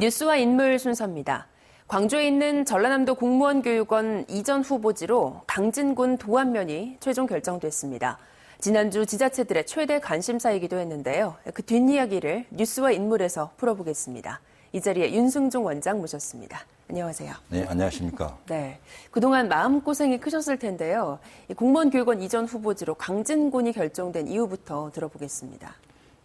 뉴스와 인물 순서입니다. 광주에 있는 전라남도 공무원교육원 이전 후보지로 강진군 도안면이 최종 결정됐습니다. 지난주 지자체들의 최대 관심사이기도 했는데요. 그 뒷이야기를 뉴스와 인물에서 풀어보겠습니다. 이 자리에 윤승종 원장 모셨습니다. 안녕하세요. 네, 안녕하십니까. 네, 그동안 마음고생이 크셨을 텐데요. 공무원교육원 이전 후보지로 강진군이 결정된 이유부터 들어보겠습니다.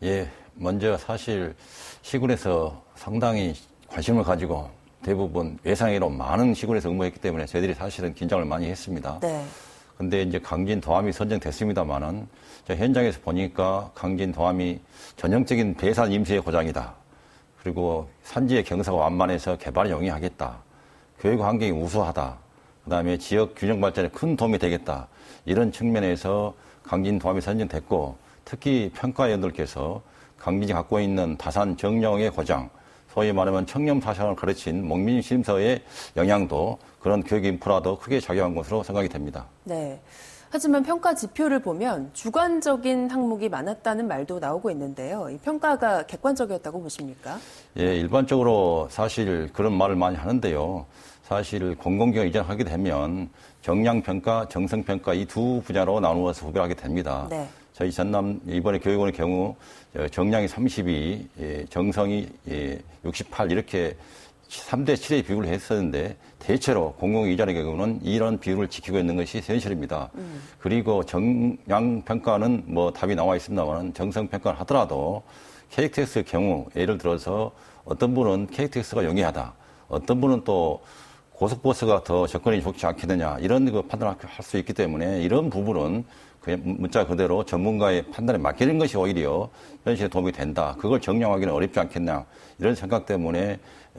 예, 먼저 사실 시군에서 상당히 관심을 가지고 대부분 예상외로 많은 시군에서 응모했기 때문에 저희들이 사실은 긴장을 많이 했습니다. 네. 근데 이제 강진 도암이 선정됐습니다만은 현장에서 보니까 강진 도암이 전형적인 배산 임수의 고장이다. 그리고 산지의 경사가 완만해서 개발에 용이하겠다. 교육 환경이 우수하다. 그다음에 지역 균형 발전에 큰 도움이 되겠다. 이런 측면에서 강진 도암이 선정됐고 특히 평가위원들께서 강진이 갖고 있는 다산 정령의 고장, 소위 말하면 청렴 사상을 가르친 목민심서의 영향도 그런 교육 인프라도 크게 작용한 것으로 생각이 됩니다. 네. 하지만 평가 지표를 보면 주관적인 항목이 많았다는 말도 나오고 있는데요. 이 평가가 객관적이었다고 보십니까? 예, 일반적으로 사실 그런 말을 많이 하는데요. 사실 공공기관 이전하게 되면 정량평가, 정성평가 이 두 분야로 나누어서 구별하게 됩니다. 네. 저희 전남 이번에 교육원의 경우 정량이 32, 정성이 68 이렇게 3대 7의 비율을 했었는데 대체로 공공 이전의 경우는 이런 비율을 지키고 있는 것이 현실입니다. 그리고 정량 평가는 뭐 답이 나와 있습니다만 정성 평가를 하더라도 KTX의 경우 예를 들어서 어떤 분은 KTX가 용이하다. 어떤 분은 또 고속버스가 더 접근이 좋지 않겠느냐 이런 그 판단을 할 수 있기 때문에 이런 부분은 그냥 문자 그대로 전문가의 판단에 맡기는 것이 오히려 현실에 도움이 된다. 그걸 정량하기는 어렵지 않겠냐. 이런 생각 때문에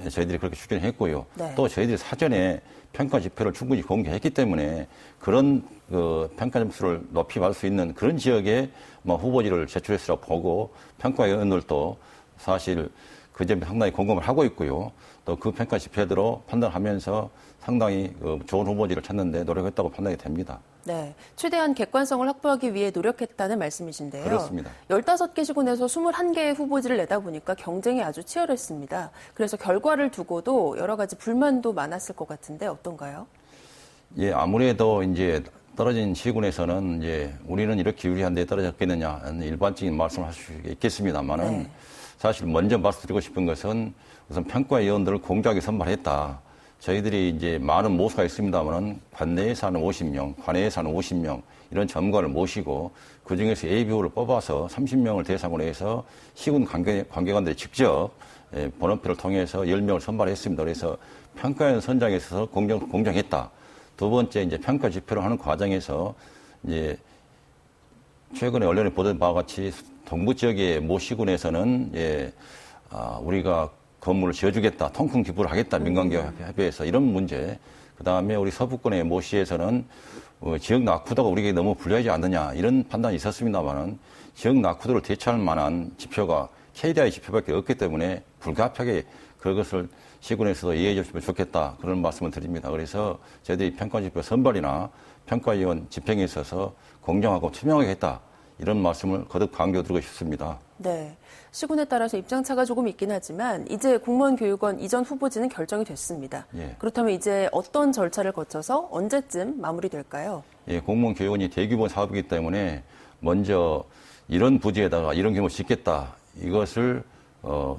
저희들이 그렇게 추진했고요. 네. 또 저희들이 사전에 평가 지표를 충분히 공개했기 때문에 그런 그 평가 점수를 높이 받을 수 있는 그런 지역에 뭐 후보지를 제출했으라고 보고 평가위원들도 사실 그 점에 상당히 공감을 하고 있고요. 또 그 평가 지표대로 판단하면서 상당히 좋은 후보지를 찾는데 노력했다고 판단이 됩니다. 네, 최대한 객관성을 확보하기 위해 노력했다는 말씀이신데요. 그렇습니다. 15개 시군에서 21개의 후보지를 내다 보니까 경쟁이 아주 치열했습니다. 그래서 결과를 두고도 여러 가지 불만도 많았을 것 같은데 어떤가요? 예, 아무래도 이제 떨어진 시군에서는 이제 우리는 이렇게 유리한데 떨어졌겠느냐 일반적인 말씀을 할 수 있겠습니다만은 네. 사실 먼저 말씀드리고 싶은 것은 우선 평가위원들을 공정하게 선발했다. 저희들이 이제 많은 모수가 있습니다만은 관내에서 하는 50명, 관내에서 하는 50명 이런 전문가를 모시고 그 중에서 A비율을 뽑아서 30명을 대상으로 해서 시군 관계관들이 직접 번호표를 통해서 10명을 선발했습니다. 그래서 평가위원 선정에 있어서 공정했다. 두 번째 이제 평가 지표를 하는 과정에서 이제 최근에 언론에 보던 바와 같이 동부 지역의 모 시군에서는 우리가 건물을 지어주겠다, 통큰 기부를 하겠다, 민간기업협의회에서 이런 문제. 그 다음에 우리 서부권의 모 시에서는 지역 낙후도가 우리에게 너무 불리하지 않느냐 이런 판단이 있었습니다만은 지역 낙후도를 대처할 만한 지표가 KDI 지표밖에 없기 때문에 불가피하게 그것을 시군에서도 이해해 주시면 좋겠다 그런 말씀을 드립니다. 그래서 저희들이 평가지표 선발이나 평가위원 집행에 있어서 공정하고 투명하게 했다. 이런 말씀을 거듭 강조드리고 싶습니다. 네, 시군에 따라서 입장차가 조금 있긴 하지만 이제 공무원교육원 이전 후보지는 결정이 됐습니다. 예. 그렇다면 이제 어떤 절차를 거쳐서 언제쯤 마무리될까요? 예, 공무원교육원이 대규모 사업이기 때문에 먼저 이런 부지에다가 이런 규모 짓겠다. 이것을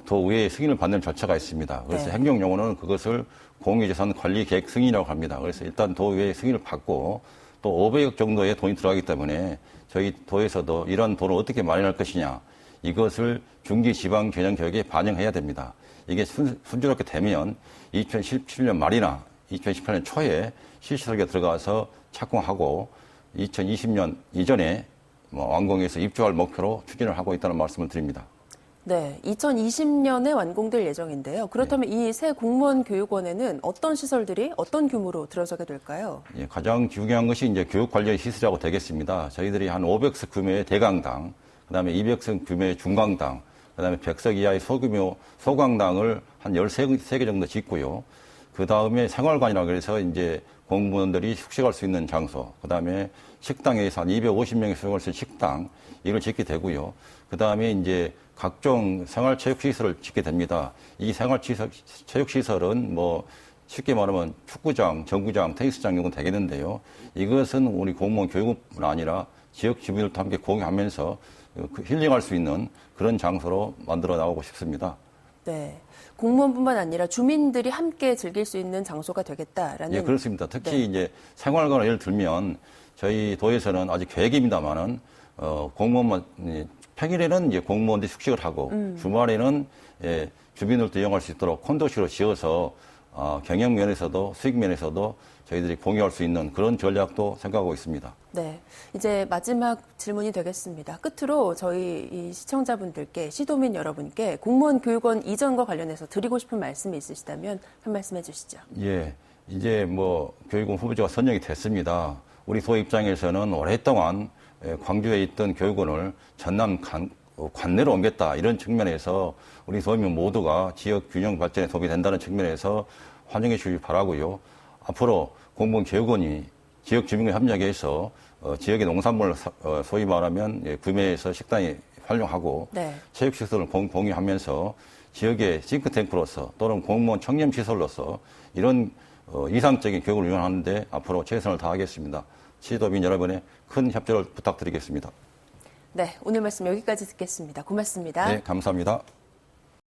도의회의 승인을 받는 절차가 있습니다. 그래서 네. 행정용어는 그것을 공유재산 관리 계획 승인이라고 합니다. 그래서 일단 도의회의 승인을 받고 또 500억 정도의 돈이 들어가기 때문에 저희 도에서도 이런 돈을 어떻게 마련할 것이냐 이것을 중기지방개정계획에 반영해야 됩니다. 이게 순조롭게 되면 2017년 말이나 2018년 초에 실시설계 들어가서 착공하고 2020년 이전에 완공해서 입주할 목표로 추진을 하고 있다는 말씀을 드립니다. 네, 2020년에 완공될 예정인데요. 그렇다면 이 새 공무원 교육원에는 어떤 시설들이 어떤 규모로 들어서게 될까요? 예, 가장 중요한 것이 이제 교육 관련 시설이라고 되겠습니다. 저희들이 한 500석 규모의 대강당, 그다음에 200석 규모의 중강당, 그다음에 100석 이하의 소규모 소강당을 한 13개 정도 짓고요. 그다음에 생활관이라고 해서 이제 공무원들이 숙식할 수 있는 장소, 그다음에 식당에서 한 250명이 수용할 수 있는 식당, 이걸 짓게 되고요. 그다음에 이제 각종 생활체육시설을 짓게 됩니다. 이 생활체육시설은 뭐 쉽게 말하면 축구장, 정구장, 테니스장 이런 건 되겠는데요. 이것은 우리 공무원 교육뿐 아니라 지역 주민들도 함께 공유하면서 힐링할 수 있는 그런 장소로 만들어 나가고 싶습니다. 네. 공무원뿐만 아니라 주민들이 함께 즐길 수 있는 장소가 되겠다라는. 예, 그렇습니다. 특히 네. 이제 생활관을 예를 들면 저희 도에서는 아직 계획입니다만은 공무원만 평일에는 이제 공무원들이 숙식을 하고 주말에는 예, 주민들도 이용할 수 있도록 콘도식으로 지어서 경영 면에서도 수익 면에서도 저희들이 공유할 수 있는 그런 전략도 생각하고 있습니다. 네. 이제 마지막 질문이 되겠습니다. 끝으로 저희 이 시청자분들께, 시도민 여러분께 공무원 교육원 이전과 관련해서 드리고 싶은 말씀이 있으시다면 한 말씀 해주시죠. 예. 이제 뭐 교육원 후보자가 선정이 됐습니다. 우리 도 입장에서는 오랫동안 광주에 있던 교육원을 전남 관내로 옮겼다. 이런 측면에서 우리 도민 모두가 지역 균형 발전에 도움이 된다는 측면에서 환영해 주시기 바라고요. 앞으로 공무원 교육원이 지역 주민과 협력해서 지역의 농산물을 소위 말하면 구매해서 식당에 활용하고 네. 체육시설을 공유하면서 지역의 싱크탱크로서 또는 공무원 청렴시설로서 이런 이상적인 교육을 운영하는데 앞으로 최선을 다하겠습니다. 시도민 여러분의 큰 협조를 부탁드리겠습니다. 네, 오늘 말씀 여기까지 듣겠습니다. 고맙습니다. 네, 감사합니다.